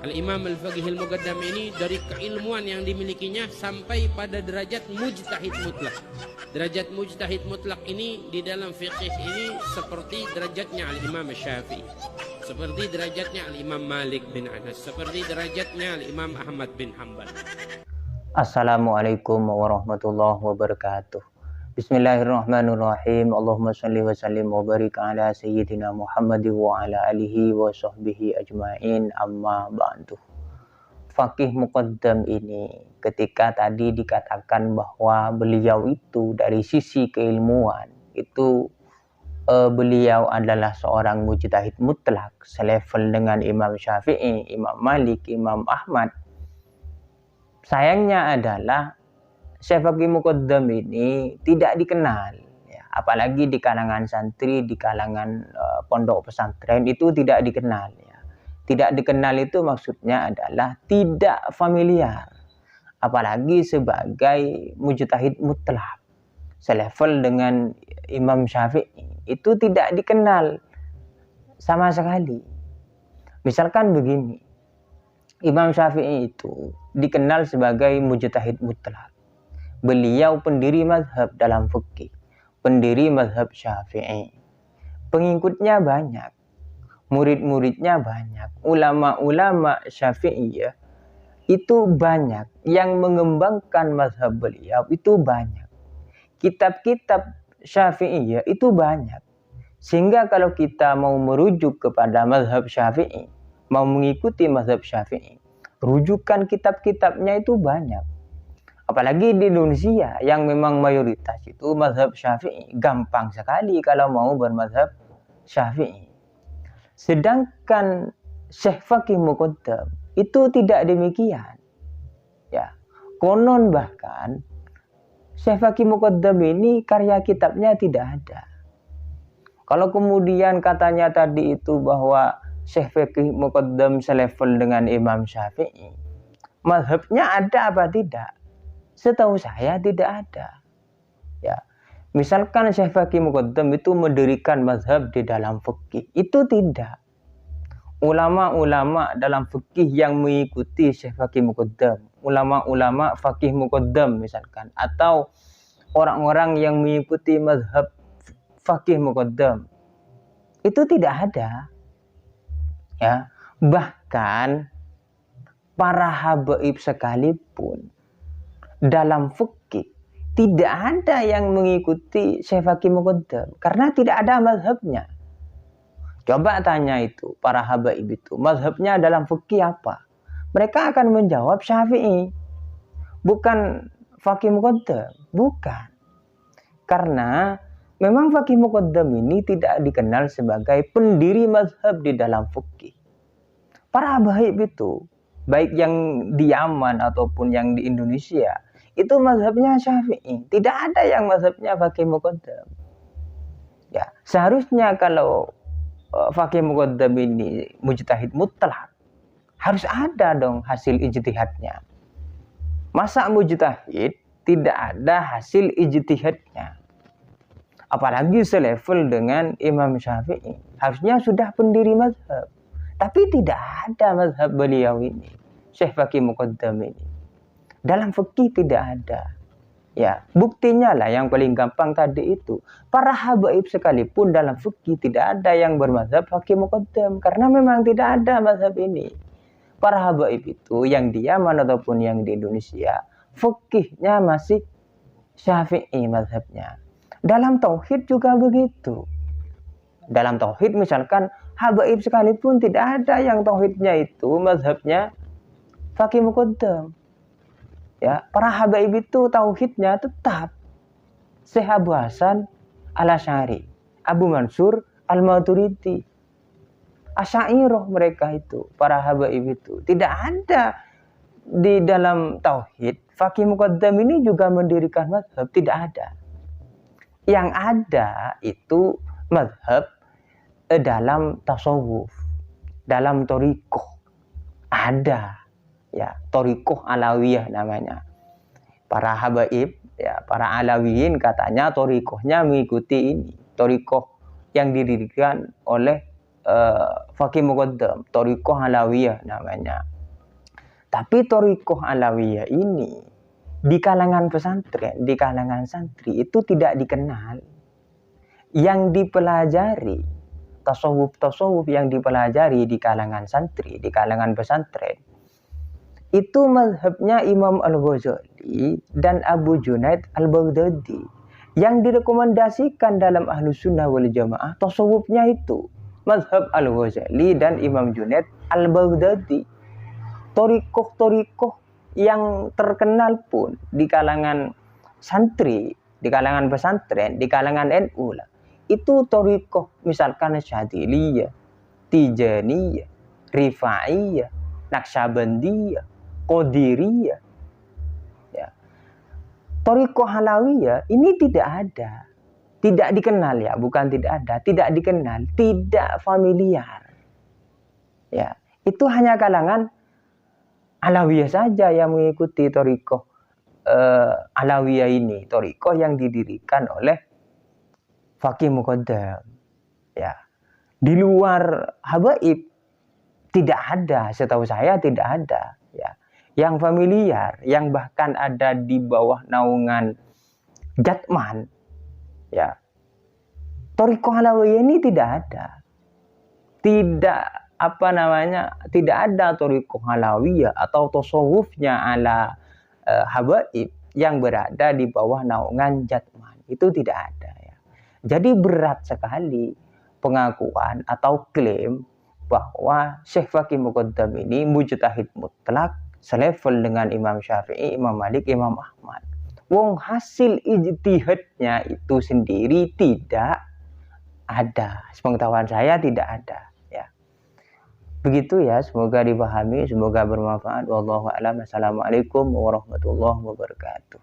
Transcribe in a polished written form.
Al-Imam Al-Faqih Al-Muqaddam ini dari keilmuan yang dimilikinya sampai pada derajat mujtahid mutlak. Derajat mujtahid mutlak ini di dalam fiqih ini seperti derajatnya Al-Imam Syafi'i, seperti derajatnya Al-Imam Malik bin Anas, seperti derajatnya Al-Imam Ahmad bin Hanbal. Assalamualaikum warahmatullahi wabarakatuh. Bismillahirrahmanirrahim. Allahumma shalli wa sallim wa barik ala sayyidina Muhammad wa ala alihi wa sahbihi ajma'in, amma ba'du. Faqih Muqaddam ini ketika tadi dikatakan bahwa beliau itu dari sisi keilmuan itu beliau adalah seorang mujtahid mutlak selevel dengan Imam Syafi'i, Imam Malik, Imam Ahmad. Sayangnya adalah Syekh Faqih Muqaddam ini tidak dikenal, ya, apalagi di kalangan santri, di kalangan pondok pesantren itu tidak dikenal. Ya. Tidak dikenal itu maksudnya adalah tidak familiar, apalagi sebagai mujtahid mutlak selevel dengan Imam Syafi'i itu tidak dikenal sama sekali. Misalkan begini, Imam Syafi'i itu dikenal sebagai mujtahid mutlak. Beliau pendiri mazhab dalam fikih, pendiri mazhab Syafi'i. Pengikutnya banyak, murid-muridnya banyak, ulama-ulama Syafi'iyah itu banyak, yang mengembangkan mazhab beliau itu banyak. Kitab-kitab Syafi'iyah itu banyak. Sehingga kalau kita mau merujuk kepada mazhab Syafi'i, mau mengikuti mazhab Syafi'i, rujukan kitab-kitabnya itu banyak. Apalagi di Indonesia yang memang mayoritas itu mazhab Syafi'i, gampang sekali kalau mau bermazhab Syafi'i. Sedangkan Syekh Faqih Muqaddam itu tidak demikian. Ya, konon bahkan Syekh Faqih Muqaddam ini karya kitabnya tidak ada. Kalau kemudian katanya tadi itu bahwa Syekh Faqih Muqaddam selevel dengan Imam Syafi'i, mazhabnya ada apa tidak? Setahu saya tidak ada. Ya, misalkan Syekh Faqih Muqaddam itu mendirikan mazhab di dalam fikih, itu tidak. Ulama-ulama dalam fikih yang mengikuti Syekh Faqih Muqaddam, ulama-ulama Faqih Muqaddam misalkan, atau orang-orang yang mengikuti mazhab Faqih Muqaddam, itu tidak ada. Ya, bahkan para habaib sekalipun dalam fikih tidak ada yang mengikuti Syekh Faqih Muqaddam karena tidak ada mazhabnya. Coba tanya itu para habaib itu, mazhabnya dalam fikih apa? Mereka akan menjawab Syafi'i, bukan Faqih Muqaddam, bukan. Karena memang Faqih Muqaddam ini tidak dikenal sebagai pendiri mazhab di dalam fikih. Para habaib itu, baik yang di Yaman ataupun yang di Indonesia, itu mazhabnya Syafi'i. Tidak ada yang mazhabnya Faqih Muqaddam. Ya, seharusnya kalau Faqih Muqaddam ini mujtahid mutlak, harus ada dong hasil ijtihadnya. Masa mujtahid tidak ada hasil ijtihadnya? Apalagi selevel dengan Imam Syafi'i. Harusnya sudah pendiri mazhab. Tapi tidak ada mazhab beliau ini, Syekh Faqih Muqaddam ini. Dalam fikih tidak ada. Ya, buktinya lah yang paling gampang tadi itu. Para habaib sekalipun dalam fikih tidak ada yang bermazhab Faqih Muqaddam karena memang tidak ada mazhab ini. Para habaib itu yang di Yaman ataupun yang di Indonesia, fikihnya masih Syafi'i mazhabnya. Dalam tauhid juga begitu. Dalam tauhid misalkan habaib sekalipun tidak ada yang tauhidnya itu mazhabnya Faqih Muqaddam. Ya, para habaib itu tauhidnya tetap Syekh Abu Hasan Al-Asy'ari, Abu Mansur Al-Maturidi, Asy'ariyah, mereka itu para habaib itu. Tidak ada di dalam tauhid. Faqih Muqaddam ini juga mendirikan mazhab, tidak ada. Yang ada itu mazhab dalam tasawuf, dalam thariqah ada. Ya, thariqah Alawiyah namanya. Para habaib, ya, para Alawiyin katanya thariqahnya mengikuti ini, thariqah yang didirikan oleh Faqih Muqaddam, Thariqah Alawiyah namanya. Tapi Thariqah Alawiyah ini di kalangan pesantren, di kalangan santri itu tidak dikenal. Yang dipelajari, tasawuf yang dipelajari di kalangan santri, di kalangan pesantren, itu mazhabnya Imam Al-Ghazali dan Abu Junaid Al-Baghdadi. Yang direkomendasikan dalam Ahlus Sunnah wal Jamaah tasawufnya itu mazhab Al-Ghazali dan Imam Junaid Al-Baghdadi. Thariqah yang terkenal pun di kalangan santri, di kalangan pesantren, di kalangan NU lah. Itu thariqah misalkan Syadziliyah, Tijaniyah, Rifaiyah, Naqsyabandiyah, Qadiriyah. Ya. Thariqah Alawiyah ini tidak ada. Tidak dikenal ya, bukan tidak ada, tidak dikenal, tidak familiar. Ya, itu hanya kalangan Alawiyah saja yang mengikuti thariqah Alawiyah ini, thariqah yang didirikan oleh Faqih Muqaddam. Ya. Di luar habaib tidak ada, setahu saya tidak ada, ya. Yang familiar, yang bahkan ada di bawah naungan Jatman, ya. Thariqah Alawiyah ini tidak ada. Tidak ada thariqah Alawiyah atau tasawufnya ala habaib yang berada di bawah naungan Jatman. Itu tidak ada ya. Jadi berat sekali pengakuan atau klaim bahwa Syekh Faqih Muqaddam ini mujtahid mutlak selevel dengan Imam Syafi'i, Imam Malik, Imam Ahmad. Wong hasil ijtihadnya itu sendiri tidak ada. Sepengetahuan saya tidak ada. Begitu ya, semoga dipahami, semoga bermanfaat. Wallahu a'lam. Assalamualaikum warahmatullahi wabarakatuh.